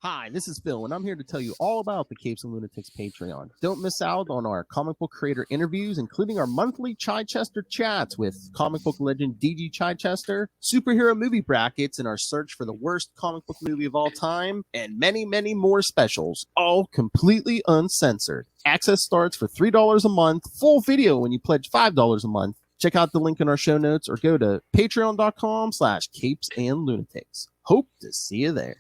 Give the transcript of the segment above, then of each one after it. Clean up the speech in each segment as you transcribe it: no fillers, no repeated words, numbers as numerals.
Hi, this is Phil, and I'm here to tell you all about the Capes and Lunatics Patreon. Don't miss out on our comic book creator interviews, including our monthly Chichester chats with comic book legend DG Chichester, superhero movie brackets in our search for the worst comic book movie of all time, and many, many more specials, all completely uncensored. Access starts for $3 a month, full video when you pledge $5 a month. Check out the link in our show notes or go to patreon.com/CapesandLunatics. Hope to see you there.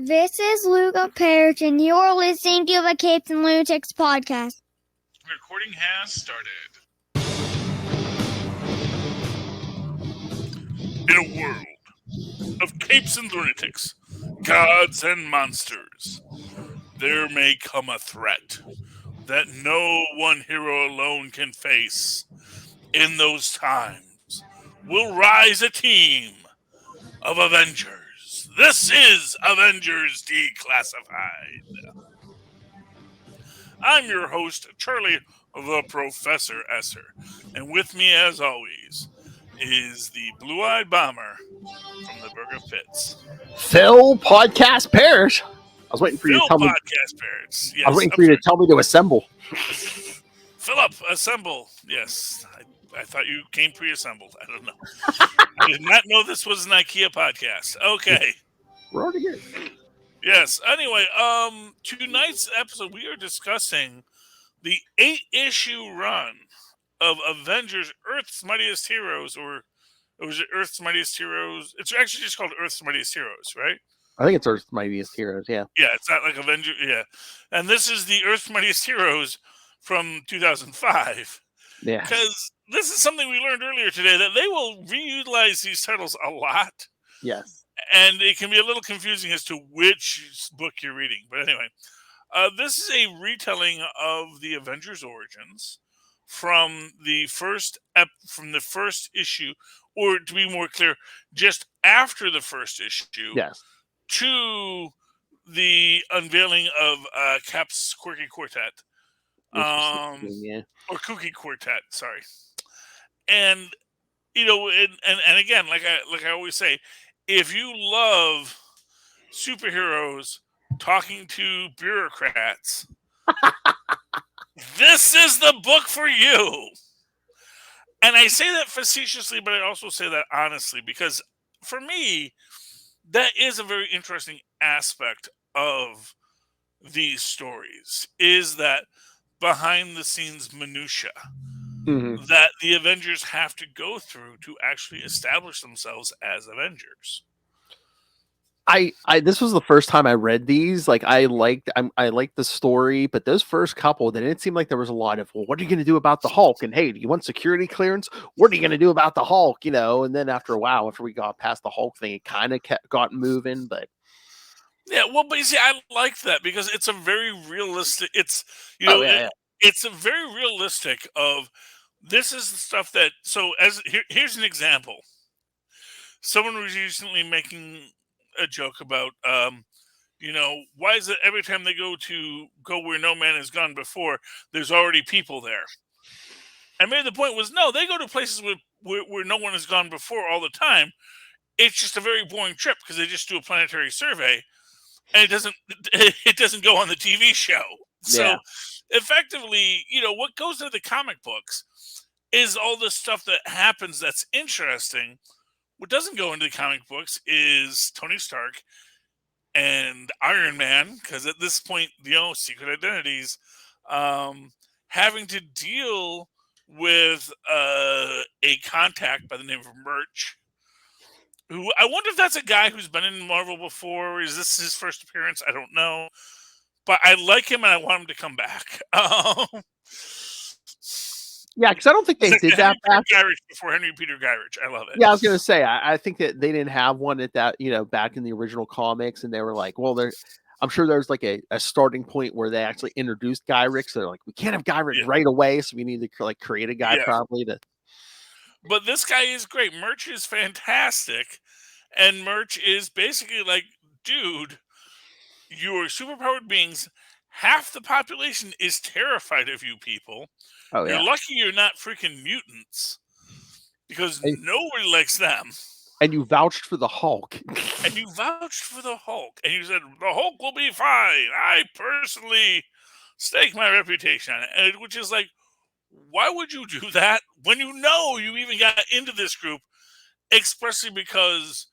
This is Luca Perich, and you're listening to the Capes and Lunatics podcast. Recording has started. In a world of capes and lunatics, gods and monsters, there may come a threat that no one hero alone can face. In those times, will rise a team of Avengers. This is Avengers Declassified. I'm your host, Charlie the Professor Esser, and with me, as always, is the blue-eyed bomber from the Burger Pits, Phil Podcast Perich. I was waiting for you to tell me. Podcast Parents. Yes, I was waiting for you to tell me to assemble. Philip, assemble. Yes, I thought you came pre-assembled. I don't know. I did not know this was an IKEA podcast. Okay. We're already here. Yes. Anyway, tonight's episode we are discussing the 8-issue run of Avengers Earth's Mightiest Heroes, or was it Earth's Mightiest Heroes? It's actually just called Earth's Mightiest Heroes, right? I think it's Earth's Mightiest Heroes, yeah. Yeah, it's not like Avengers, yeah. And this is the Earth's Mightiest Heroes from 2005. Yeah. Because this is something we learned earlier today, that they will reutilize these titles a lot. Yes. And it can be a little confusing as to which book you're reading. But anyway, this is a retelling of the Avengers origins from the first issue, or to be more clear, just after the first issue. Yes. To the unveiling of Cap's Quirky Quartet. Yeah. Or Kooky Quartet, sorry. And you know, and again, like I always say, if you love superheroes talking to bureaucrats, this is the book for you. And I say that facetiously, but I also say that honestly, because for me, that is a very interesting aspect of these stories, is that behind the scenes minutia that the Avengers have to go through to actually establish themselves as Avengers. I this was the first time I read these. Like I liked the story, but those first couple, then it seemed like there was a lot of, well, what are you going to do about the Hulk? And hey, do you want security clearance? What are you going to do about the Hulk? You know, and then after a while, after we got past the Hulk thing, it kind of got moving, but. Yeah, well, but you see, I like that because it's a very realistic. It's it's a very realistic of this is the stuff that. So here's an example. Someone was recently making a joke about, why is it every time they go where no man has gone before, there's already people there? And maybe the point was, no, they go to places where no one has gone before all the time. It's just a very boring trip because they just do a planetary survey. And it doesn't go on the TV show. So effectively, what goes into the comic books is all the stuff that happens that's interesting. What doesn't go into the comic books is Tony Stark and Iron Man, because at this point, secret identities, having to deal with a contact by the name of Merch. Who I wonder if that's a guy who's been in Marvel before. Or is this his first appearance? I don't know. But I like him and I want him to come back. Yeah, because I don't think they did that back before Henry Peter Gyrich. I love it. Yeah, I was going to say, I think that they didn't have one at that, back in the original comics. And they were like, well, I'm sure there's like a starting point where they actually introduced Gyrich. So they're like, we can't have Gyrich right away. So we need to like create a guy probably to. But this guy is great. Merch is fantastic. And Merch is basically like, dude, you're superpowered beings. Half the population is terrified of you people. Oh, yeah. You're lucky you're not freaking mutants. Because nobody likes them. And you vouched for the Hulk. And you vouched for the Hulk. And you said, the Hulk will be fine. I personally stake my reputation on it. And which is like, why would you do that when you know you even got into this group expressly because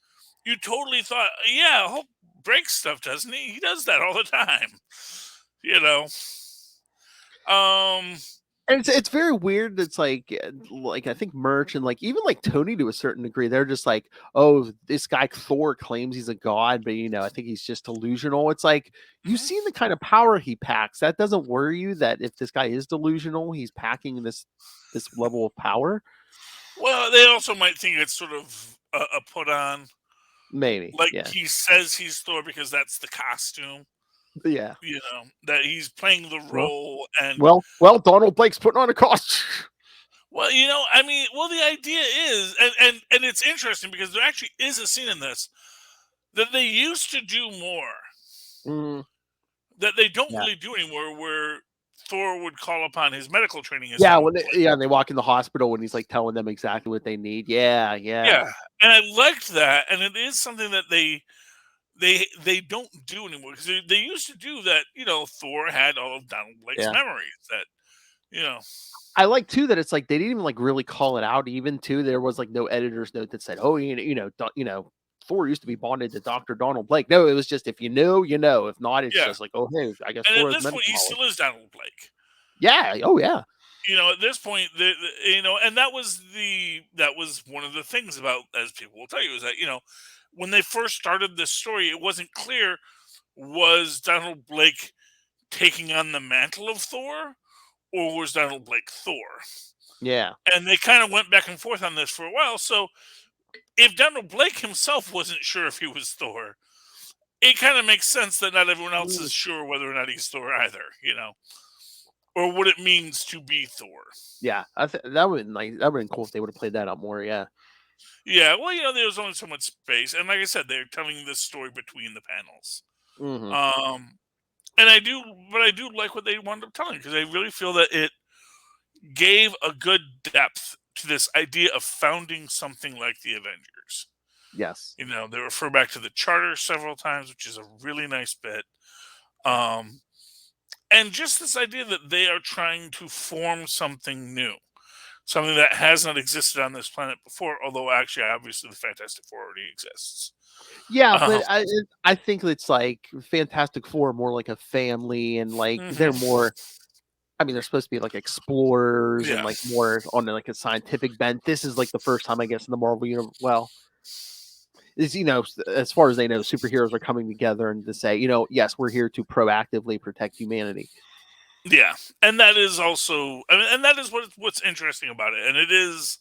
you totally thought, yeah, Hulk breaks stuff, doesn't he? He does that all the time. You know? And it's very weird. It's like I think Merch and like even like Tony to a certain degree, they're just like, oh, this guy Thor claims he's a god, but I think he's just delusional. It's like you've seen the kind of power he packs. That doesn't worry you that if this guy is delusional, he's packing this level of power. Well, they also might think it's sort of a put on. Maybe. Like yeah. he says he's Thor because that's the costume. Yeah. That he's playing the role. And well, Donald Blake's putting on a costume. Well, I mean, the idea is, and it's interesting because there actually is a scene in this that they used to do more that they don't really do anymore, where Thor would call upon his medical training. And they walk in the hospital when he's like telling them exactly what they need. Yeah. And I liked that, and it is something that they don't do anymore because they used to do that. Thor had all of Donald Blake's memories that I like too that it's like they didn't even like really call it out. Even too, there was like no editor's note that said, "Oh, Thor used to be bonded to Dr. Donald Blake." No, it was just if you know, you know. If not, it's just like, oh, hey, I guess. And Thor at this point, he still is Donald Blake. Yeah. Oh, yeah. At this point, and that was one of the things about, as people will tell you, is that when they first started this story, it wasn't clear, was Donald Blake taking on the mantle of Thor, or was Donald Blake Thor? Yeah. And they kind of went back and forth on this for a while. So if Donald Blake himself wasn't sure if he was Thor, it kind of makes sense that not everyone else is sure whether or not he's Thor either, or what it means to be Thor. Yeah, that would have been cool if they would have played that out more. Yeah. Yeah, well, there was only so much space, and like I said, they're telling this story between the panels. And I do like what they wound up telling, because I really feel that it gave a good depth to this idea of founding something like the Avengers. Yes. They refer back to the charter several times, which is a really nice bit. And just this idea that they are trying to form something new, something that has not existed on this planet before, although actually, obviously, the Fantastic Four already exists. Yeah, but I think it's like Fantastic Four are more like a family, and like they're more. I mean, they're supposed to be like explorers and like more on like a scientific bent. This is like the first time, I guess, in the Marvel universe. Well, is as far as they know, superheroes are coming together and to say, yes, we're here to proactively protect humanity. Yeah, and that is also, and that is what's interesting about it, and it is,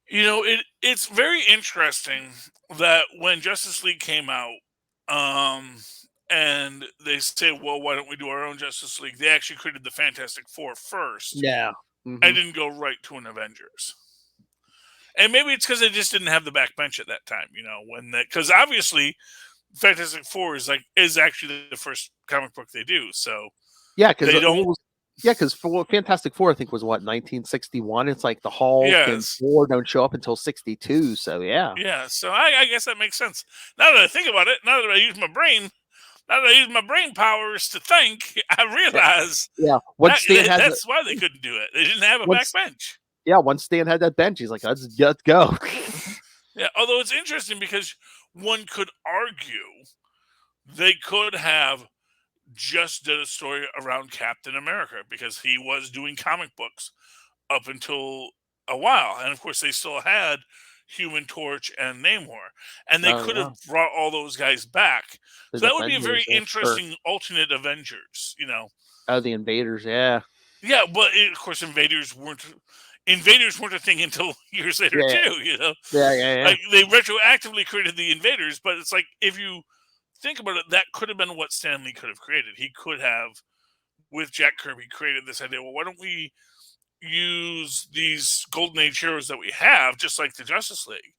it's very interesting that when Justice League came out, and they say, well, why don't we do our own Justice League? They actually created the Fantastic Four first. Yeah. I didn't go right to an Avengers. And maybe it's because they just didn't have the backbench at that time, because obviously Fantastic Four is actually the first comic book they do. So yeah, because Fantastic Four, I think, was what, 1961. It's like the Hulk and Thor don't show up until 62. So yeah. Yeah. So I guess that makes sense. Now that I think about it, now that I use my brain powers to think, I realize that's why they couldn't do it. They didn't have a backbench. Yeah, once Stan had that bench, he's like, let's go. Yeah, although it's interesting because one could argue they could have just did a story around Captain America because he was doing comic books up until a while. And of course, they still had Human Torch and Namor. And they could have brought all those guys back. So that would be a very interesting alternate Avengers, Oh, the Invaders, yeah. Yeah, but of course, Invaders weren't a thing until years later too. Yeah. Like they retroactively created the Invaders, but it's like if you think about it, that could have been what Stan Lee could have created. He could have, with Jack Kirby, created this idea. Well, why don't we use these Golden Age heroes that we have, just like the Justice League?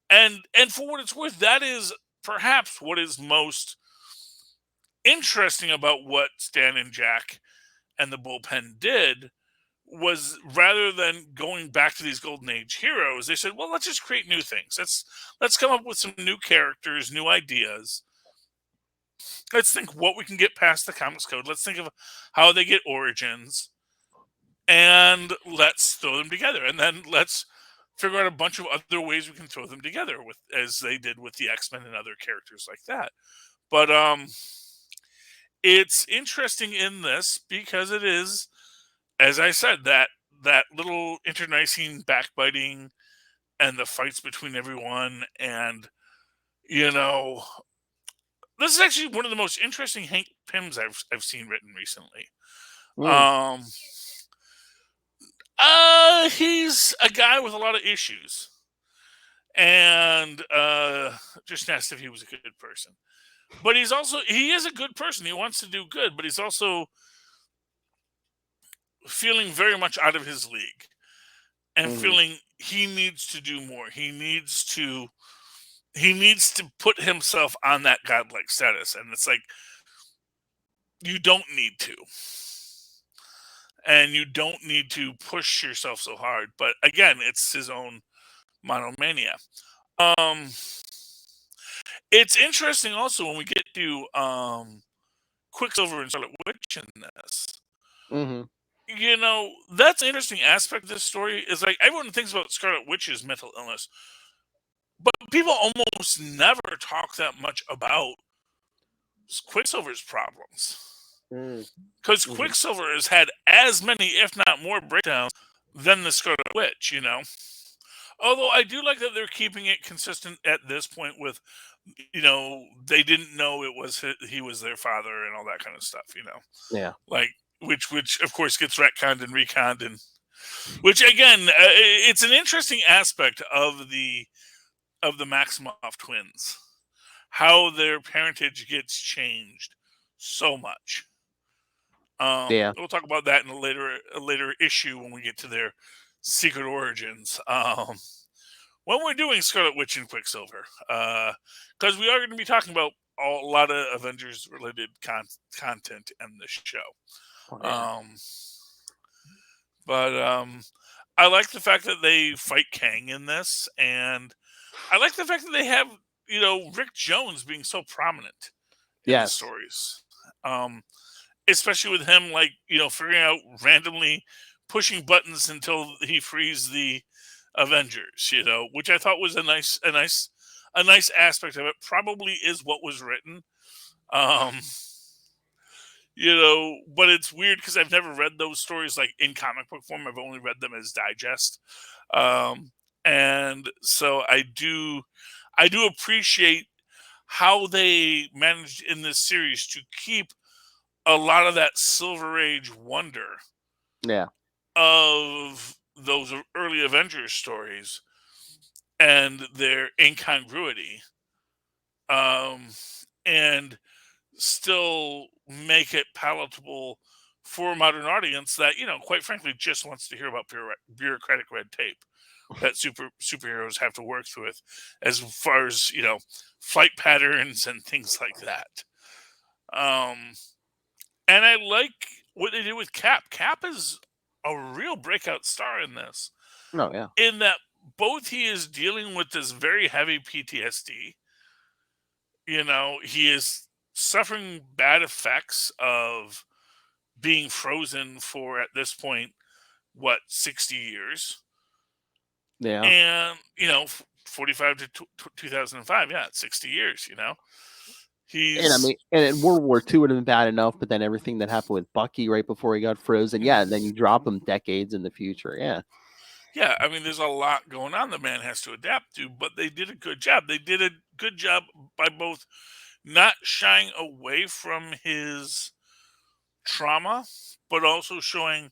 And for what it's worth, that is perhaps what is most interesting about what Stan and Jack and the bullpen did was rather than going back to these Golden Age heroes, they said, well, let's just create new things. Let's come up with some new characters, new ideas. Let's think what we can get past the comics code. Let's think of how they get origins, and let's throw them together. And then let's figure out a bunch of other ways we can throw them together, with as they did with the X-Men and other characters like that. But it's interesting in this because it is, as I said, that little internecine backbiting and the fights between everyone, and this is actually one of the most interesting Hank Pyms I've seen written recently. He's a guy with a lot of issues, and just asked if he was a good person. But he is a good person. He wants to do good, but he's also feeling very much out of his league, and feeling he needs to do more. He needs to put himself on that godlike status, and it's like, you don't need to, and you don't need to push yourself so hard. But again, it's his own monomania. It's interesting also when we get to Quicksilver and Scarlet Witch in this. That's an interesting aspect of this story. Is like, everyone thinks about Scarlet Witch's mental illness, but people almost never talk that much about Quicksilver's problems. Because Quicksilver has had as many, if not more, breakdowns than the Scarlet Witch, Although I do like that they're keeping it consistent at this point with, they didn't know he was their father and all that kind of stuff, Yeah. Like, which of course gets retconned and reconned, and which again, it's an interesting aspect of the Maximoff twins, how their parentage gets changed so much. We'll talk about that in a later issue when we get to their secret origins. When we're doing Scarlet Witch and Quicksilver, because we are going to be talking about a lot of Avengers related content in this show. I like the fact that they fight Kang in this, and I like the fact that they have Rick Jones being so prominent in the stories, especially with him figuring out randomly pushing buttons until he frees the Avengers, which I thought was a nice aspect of it. Probably is what was written. But it's weird because I've never read those stories in comic book form. I've only read them as digest. And so I do appreciate how they managed in this series to keep a lot of that Silver Age wonder of those early Avengers stories and their incongruity, and still make it palatable for a modern audience that, quite frankly, just wants to hear about bureaucratic red tape that superheroes have to work through it, as far as, flight patterns and things like that. And I like what they did with Cap. Cap is a real breakout star in this. Oh, yeah. In that both he is dealing with this very heavy PTSD. He is suffering bad effects of being frozen for, at this point, 60 years? Yeah. And, 45 to 2005, 60 years, And in World War II would have been bad enough, but then everything that happened with Bucky right before he got frozen, and then you drop him decades in the future, Yeah, there's a lot going on the man has to adapt to, but they did a good job. They did a good job by both not shying away from his trauma, but also showing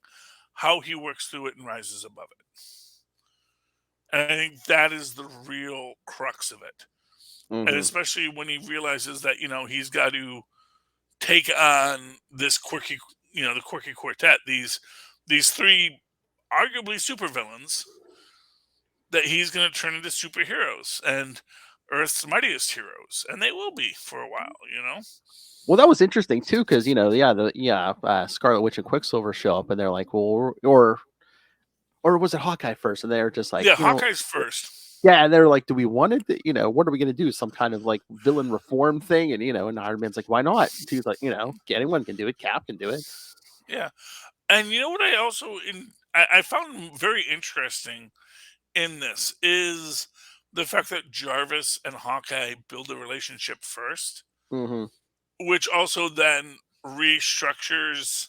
how he works through it and rises above it. And I think that is the real crux of it. And especially when he realizes that, he's got to take on this quirky, the quirky quartet, these three arguably supervillains that he's going to turn into superheroes. And Earth's mightiest heroes, and they will be for a while. Well, that was interesting too, because Scarlet Witch and Quicksilver show up, and they're like, well, or was it Hawkeye first? And they're just like, Yeah, Hawkeye's first. Yeah, and they're like, do we want it? What are we going to do? Some kind of like villain reform thing? And Iron Man's like, why not? He's like, anyone can do it. Cap can do it. Yeah, and you know what I also I found very interesting in this is the fact that Jarvis and Hawkeye build a relationship first, Mm-hmm. which also then restructures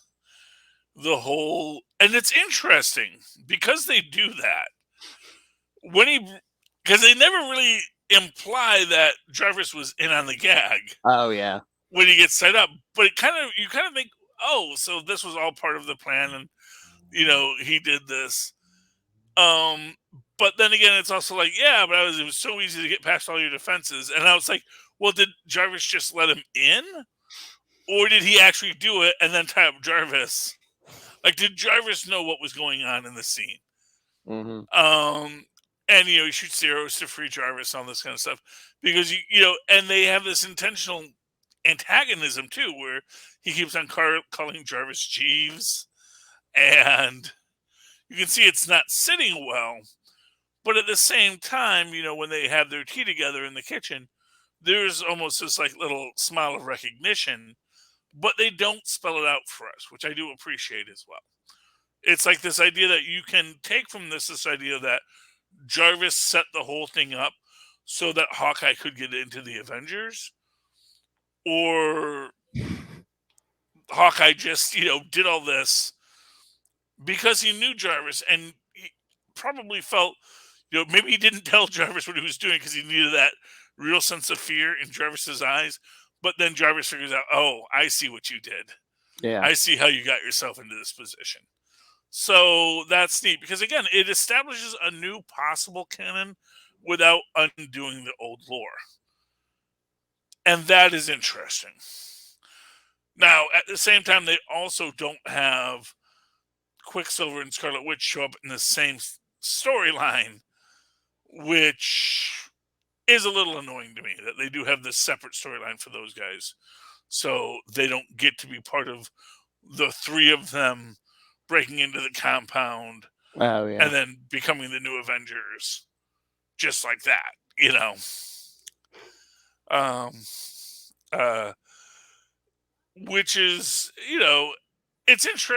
the whole. And it's interesting because they do that because they never really imply that Jarvis was in on the gag. Oh yeah. When he gets set up, but you kind of think, oh, so this was all part of the plan, and he did this. But then again, it's also like, yeah, but it was so easy to get past all your defenses, and I was like, well, did Jarvis just let him in, or did he actually do it and then tie up Jarvis? Like, did Jarvis know what was going on in the scene? Mm-hmm. And he shoots the arrows to free Jarvis, all this kind of stuff, because and they have this intentional antagonism too, where he keeps on calling Jarvis Jeeves, and you can see it's not sitting well. But at the same time, when they have their tea together in the kitchen, there's almost this like little smile of recognition, but they don't spell it out for us, which I do appreciate as well. It's like this idea that you can take from this idea that Jarvis set the whole thing up so that Hawkeye could get into the Avengers, or Hawkeye just, did all this because he knew Jarvis, and he probably felt, maybe he didn't tell Jarvis what he was doing because he needed that real sense of fear in Jarvis's eyes. But then Jarvis figures out, oh, I see what you did. Yeah. I see how you got yourself into this position. So that's neat because, again, it establishes a new possible canon without undoing the old lore. And that is interesting. Now, at the same time, they also don't have Quicksilver and Scarlet Witch show up in the same storyline, which is a little annoying to me that they do have this separate storyline for those guys. So they don't get to be part of the three of them breaking into the compound and then becoming the new Avengers just like that, which is, it's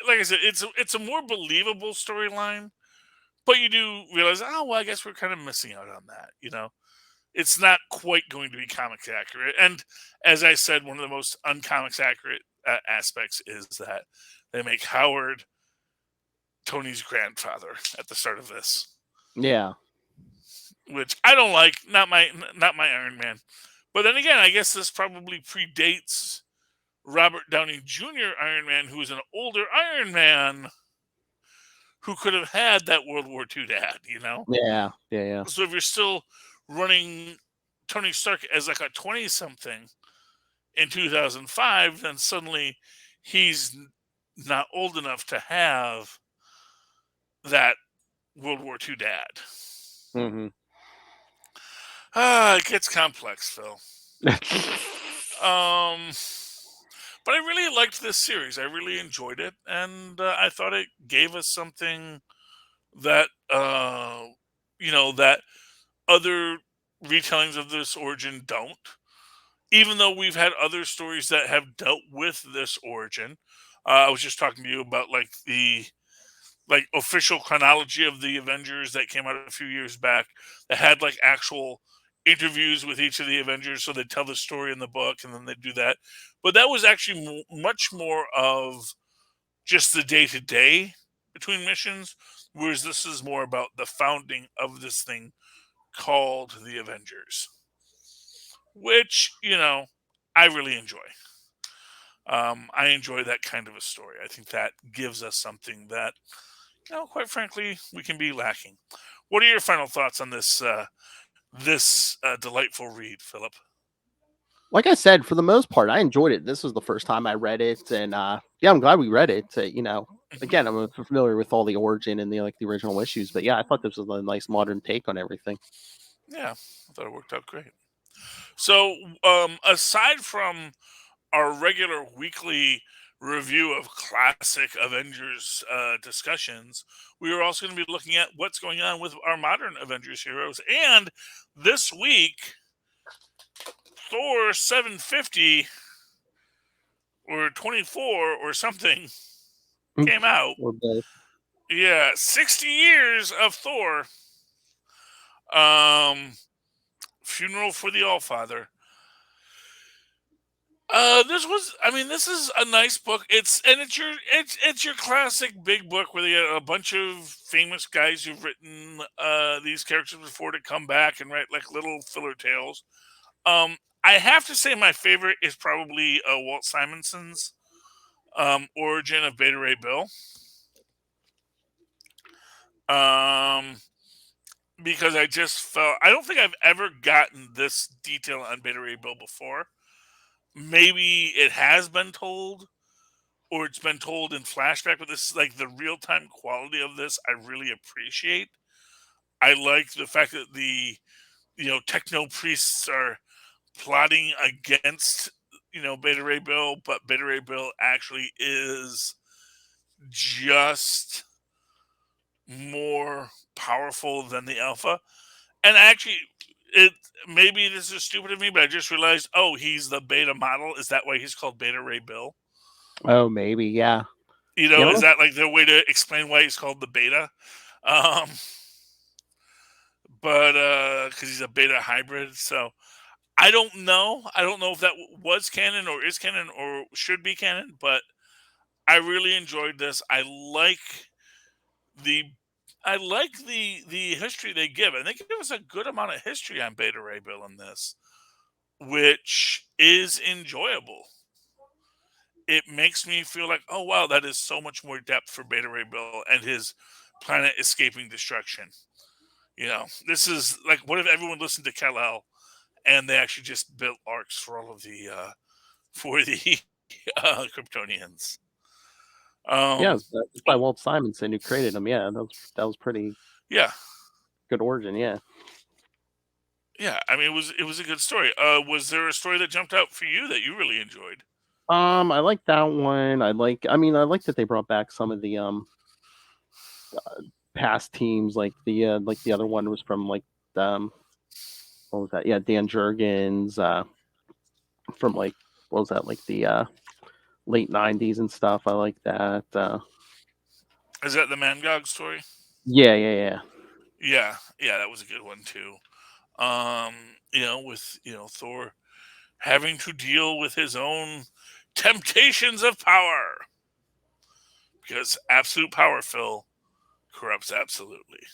like I said, it's a more believable storyline, but you do realize, oh, well, I guess we're kind of missing out on that, It's not quite going to be comics accurate. And as I said, one of the most uncomics accurate aspects is that they make Howard Tony's grandfather at the start of this. Yeah. Which I don't like. Not my Iron Man. But then again, I guess this probably predates Robert Downey Jr. Iron Man, who is an older Iron Man who could have had that World War II dad, Yeah. So if you're still running Tony Stark as like a 20-something in 2005, then suddenly he's not old enough to have that World War II dad. Mm-hmm. It gets complex, Phil. But I really liked this series. I really enjoyed it, and I thought it gave us something that that other retellings of this origin don't. Even though we've had other stories that have dealt with this origin, I was just talking to you about like the official chronology of the Avengers that came out a few years back that had like actual interviews with each of the Avengers, so they tell the story in the book and then they do that. But that was actually much more of just the day-to-day between missions, whereas this is more about the founding of this thing called the Avengers, which I really enjoy. I enjoy that kind of a story. I think that gives us something that, quite frankly, we can be lacking. What are your final thoughts on this delightful read, Philip? Like I said, for the most part, I enjoyed it. This was the first time I read it, and I'm glad we read it. Again, I'm familiar with all the origin and the original issues, but yeah, I thought this was a nice modern take on everything. Yeah, I thought it worked out great. So, aside from our regular weekly review of classic Avengers discussions, we are also going to be looking at what's going on with our modern Avengers heroes. And this week, Thor 750 or 24 or something came out. Or both. Yeah, 60 years of Thor. Um, Funeral for the Allfather. This is a nice book. It's your classic big book where they get a bunch of famous guys who've written these characters before to come back and write like little filler tales. I have to say my favorite is probably Walt Simonson's Origin of Beta Ray Bill. Because I just felt I don't think I've ever gotten this detail on Beta Ray Bill before. Maybe it has been told, or it's been told in flashback, but this is like the real time quality of this I really appreciate. I like the fact that the techno priests are plotting against Beta Ray Bill, but Beta Ray Bill actually is just more powerful than the Alpha. And actually, it maybe this is stupid of me, but I just realized, oh, he's the beta model. Is that why he's called Beta Ray Bill? Oh, maybe, yeah. Is that like the way to explain why he's called the beta? Um, but because he's a beta hybrid, so I don't know. I don't know if that was canon or is canon or should be canon, but I really enjoyed this. The I like the history they give, and they give us a good amount of history on Beta Ray Bill in this, which is enjoyable. It makes me feel like, oh wow, that is so much more depth for Beta Ray Bill and his planet escaping destruction. This is like, what if everyone listened to Kal-El and they actually just built arcs for all of the for the Kryptonians? Yeah, Um, it's by Walt Simonson who created them. Yeah, that was pretty yeah, good origin. Yeah. yeah. I mean, it was a good story. Was there a story that jumped out for you that you really enjoyed? I like that one. I like that they brought back some of the past teams, like the other one was from um what was that? Yeah, Dan Jurgens, from what was that, like the late '90s and stuff. I like that. Is that the Mangog story? Yeah, yeah, yeah. Yeah, yeah, that was a good one too. With Thor having to deal with his own temptations of power because absolute power, Phil, corrupts absolutely.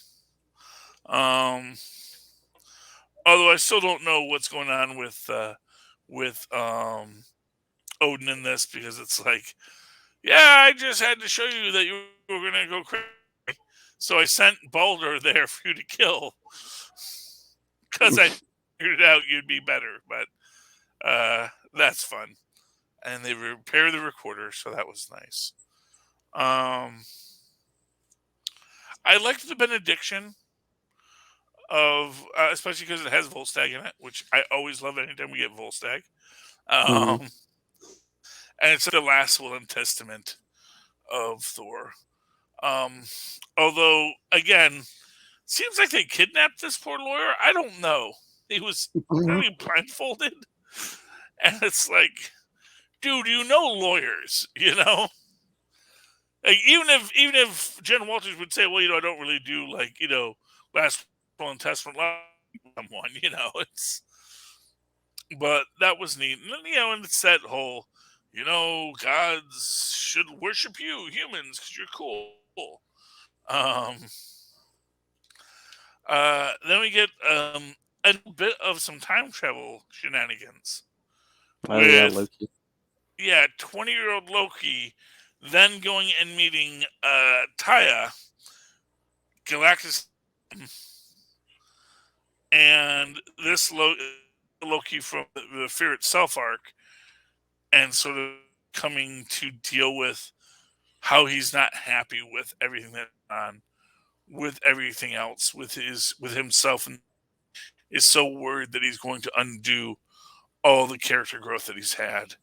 Um, Although I still don't know what's going on with Odin in this, because it's like, yeah, I just had to show you that you were gonna go crazy, so I sent Baldur there for you to kill because I figured out you'd be better. But that's fun, and they repair the recorder, so that was nice. Um, I liked the benediction of, especially because it has Volstagg in it, which I always love anytime we get Volstagg. Mhm. Um, and it's the last will and testament of Thor. Um, Although, again, seems like they kidnapped this poor lawyer. I don't know. He was clearly blindfolded, and it's like, dude, lawyers, Like, even if Jen Walters would say, well, I don't really do like last will and testament like someone, it's. But that was neat, and it's that whole, gods should worship you, humans, because you're cool. Um, then we get a bit of some time travel shenanigans Oh yeah, with, Loki. 20-year-old Loki, then going and meeting Taya, Galactus, and this Loki from the Fear Itself arc, and sort of coming to deal with how he's not happy with everything that's on, with everything else, with himself, and is so worried that he's going to undo all the character growth that he's had.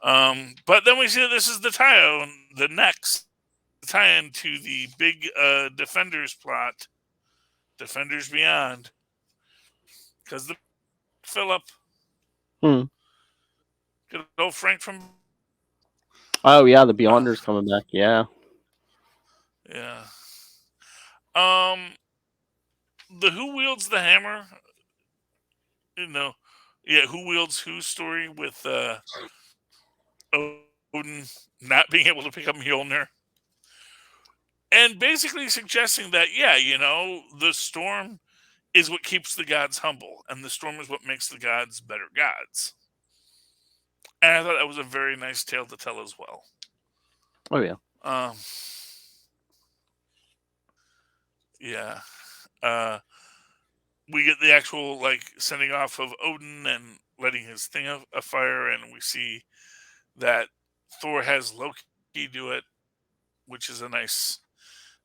But then we see that this is the next tie-in to the big Defenders plot, Defenders Beyond, because the Philip, good old Frank from. Oh yeah, the Beyonder's coming back. Yeah. Yeah. The Who Wields the Hammer, Who Wields Who story with Odin not being able to pick up Mjolnir. And basically suggesting that, the storm is what keeps the gods humble, and the storm is what makes the gods better gods. And I thought that was a very nice tale to tell as well. Oh yeah. Yeah. We get the actual sending off of Odin and letting his thing afire, and we see that Thor has Loki do it, which is a nice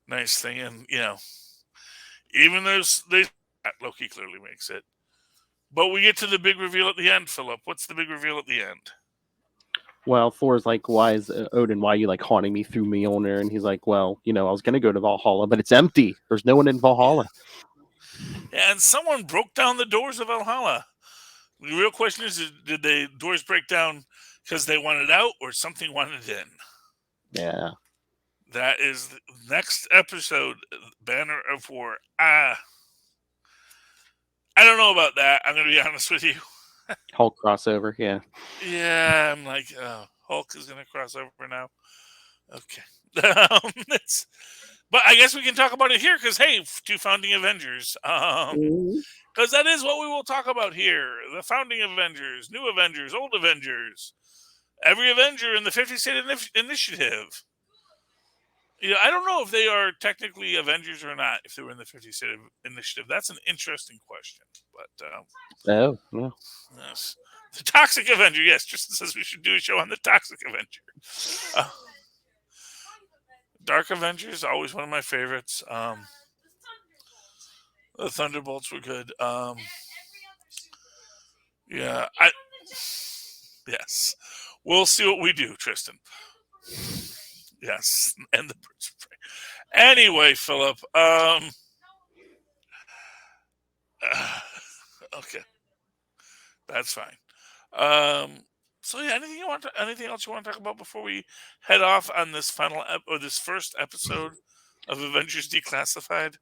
thing. And even Loki clearly makes it. But we get to the big reveal at the end, Philip. What's the big reveal at the end? Well, Thor's like, why is Odin, why are you haunting me through Mjolnir? And he's like, well, I was going to go to Valhalla, but it's empty. There's no one in Valhalla. Yeah, and someone broke down the doors of Valhalla. The real question is, did the doors break down because they wanted out or something wanted in? Yeah. That is the next episode, Banner of War. I don't know about that. I'm going to be honest with you. Hulk crossover, yeah. Yeah, I'm like, Hulk is going to cross over now. Okay. But I guess we can talk about it here because, hey, two founding Avengers. Because that is what we will talk about here. The founding Avengers, new Avengers, old Avengers. Every Avenger in the 50 State Initiative. I don't know if they are technically Avengers or not, if they were in the 50 State Initiative. That's an interesting question. But yes. The Toxic Avenger, yes. Tristan says we should do a show on the Toxic Avenger. Dark Avengers, always one of my favorites. The Thunderbolts were good. Yes. We'll see what we do, Tristan. Yes, and the birds of prey. Anyway, Philip. Okay, that's fine. So yeah, anything else you want to talk about before we head off on this this first episode of Avengers Declassified?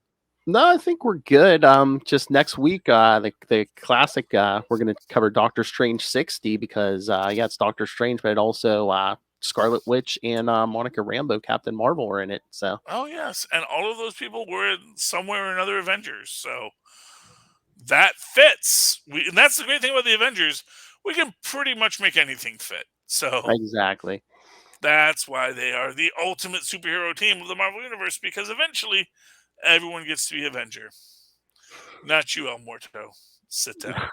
No, I think we're good. Just next week, the classic, we're going to cover Doctor Strange 60 because, it's Doctor Strange, but it also Scarlet Witch and Monica Rambeau, Captain Marvel, are in it. So. Oh yes, and all of those people were somewhere or another Avengers, so that fits. And that's the great thing about the Avengers. We can pretty much make anything fit. So exactly. That's why they are the ultimate superhero team of the Marvel Universe, because eventually everyone gets to be Avenger. Not you, El Muerto. Sit down.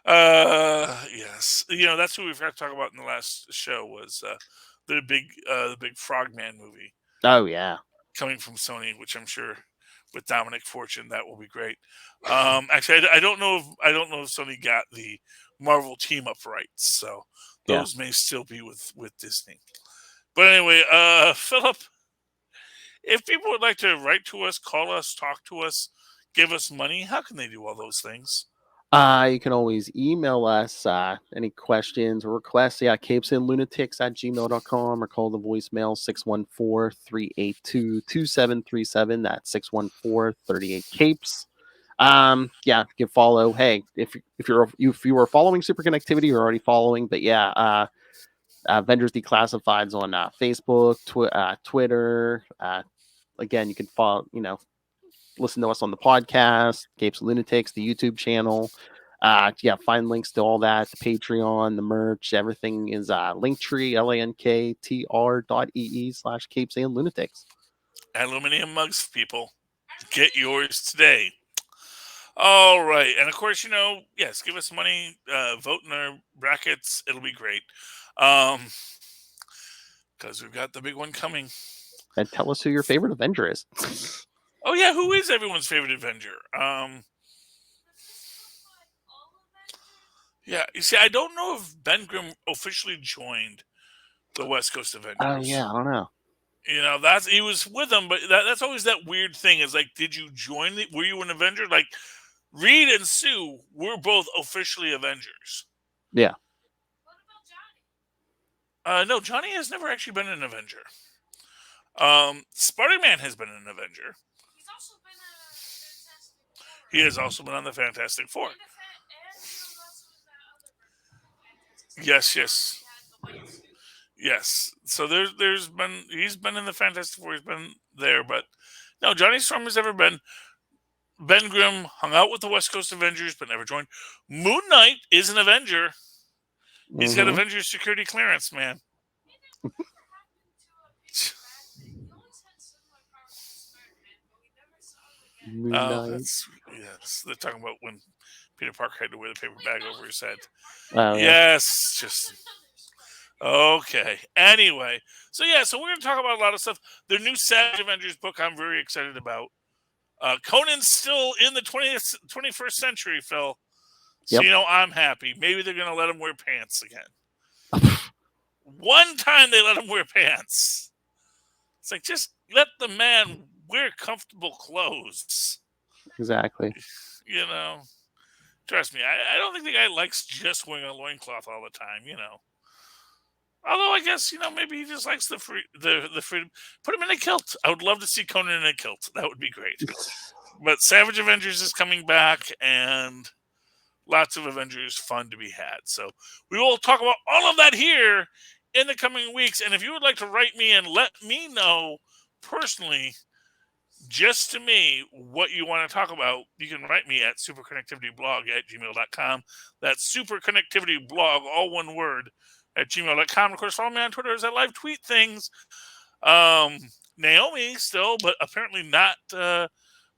Yes. That's who we forgot to talk about in the last show was the big Frogman movie. Oh, yeah. Coming from Sony, which I'm sure with Dominic Fortune, that will be great. Actually, I don't know if Sony got the Marvel team up rights, so those may still be with Disney. But anyway, Philip, if people would like to write to us, call us, talk to us, give us money, how can they do all those things? You can always email us any questions or requests. CapesandLunatics@gmail.com or call the voicemail 614-382-2737. That's 614-38-CAPES. You can follow. Hey, if you were following Super Connectivity, you're already following. But Avengers Declassified's on Facebook, Twitter. Again, you can follow. Listen to us on the podcast, Capes and Lunatics, the YouTube channel. Find links to all that, the Patreon, the merch, everything is Linktree, linktr.ee/Capes and Lunatics. Aluminum mugs, people. Get yours today. All right. And of course, yes, give us money, vote in our brackets. It'll be great. Because we've got the big one coming. And tell us who your favorite Avenger is. Oh yeah, who is everyone's favorite Avenger? Yeah, you see, I don't know if Ben Grimm officially joined the West Coast Avengers. Oh yeah, I don't know. You know, he was with them, but that's always that weird thing. Is like, did you join? Were you an Avenger? Like Reed and Sue were both officially Avengers. Yeah. No, Johnny has never actually been an Avenger. Spider-Man has been an Avenger. He has also been on the Fantastic Four. Yes. So he's been in the Fantastic Four. He's been there, but no, Johnny Storm has never been. Ben Grimm hung out with the West Coast Avengers, but never joined. Moon Knight is an Avenger. He's got Avengers security clearance, man. They're talking about when Peter Parker had to wear the paper bag over his head. Yes, just okay. Anyway, so we're going to talk about a lot of stuff. The new Savage Avengers book I'm very excited about. Conan's still in the 21st century, Phil. So, I'm happy. Maybe they're going to let him wear pants again. One time they let him wear pants. It's like, just let the man wear comfortable clothes. Exactly. Trust me, I don't think the guy likes just wearing a loincloth all the time, Although I guess, maybe he just likes the freedom. Put him in a kilt. I would love to see Conan in a kilt. That would be great. But Savage Avengers is coming back, and lots of Avengers fun to be had. So we will talk about all of that here in the coming weeks. And if you would like to write me and let me know personally, just to me, what you want to talk about, you can write me at superconnectivityblog@gmail.com. That's superconnectivityblog, all one word, @gmail.com. Of course, follow me on Twitter as I live tweet things. Naomi still, but apparently not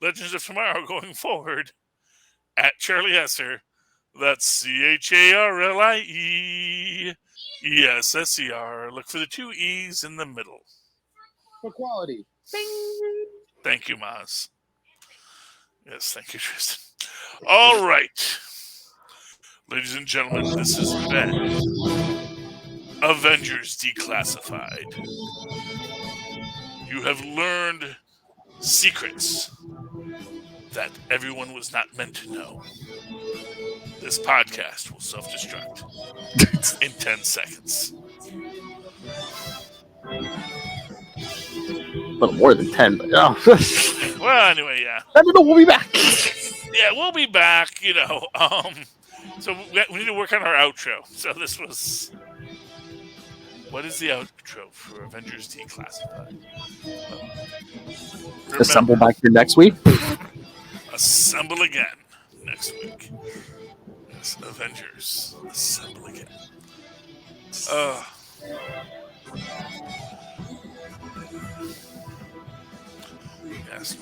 Legends of Tomorrow going forward, @Charlie Esser. That's CharlieEsser. Look for the 2 E's in the middle. For quality. Bing. Thank you, Maz. Yes, thank you, Tristan. All right. Ladies and gentlemen, this has been Avengers Declassified. You have learned secrets that everyone was not meant to know. This podcast will self-destruct in 10 seconds. A little more than 10, but well, anyway, yeah. I don't know. We'll be back. Yeah, we'll be back. So we need to work on our outro. So this was. What is the outro for Avengers Declassified? Assemble back here next week. Assemble again next week. Yes, Avengers. Assemble again. Yes.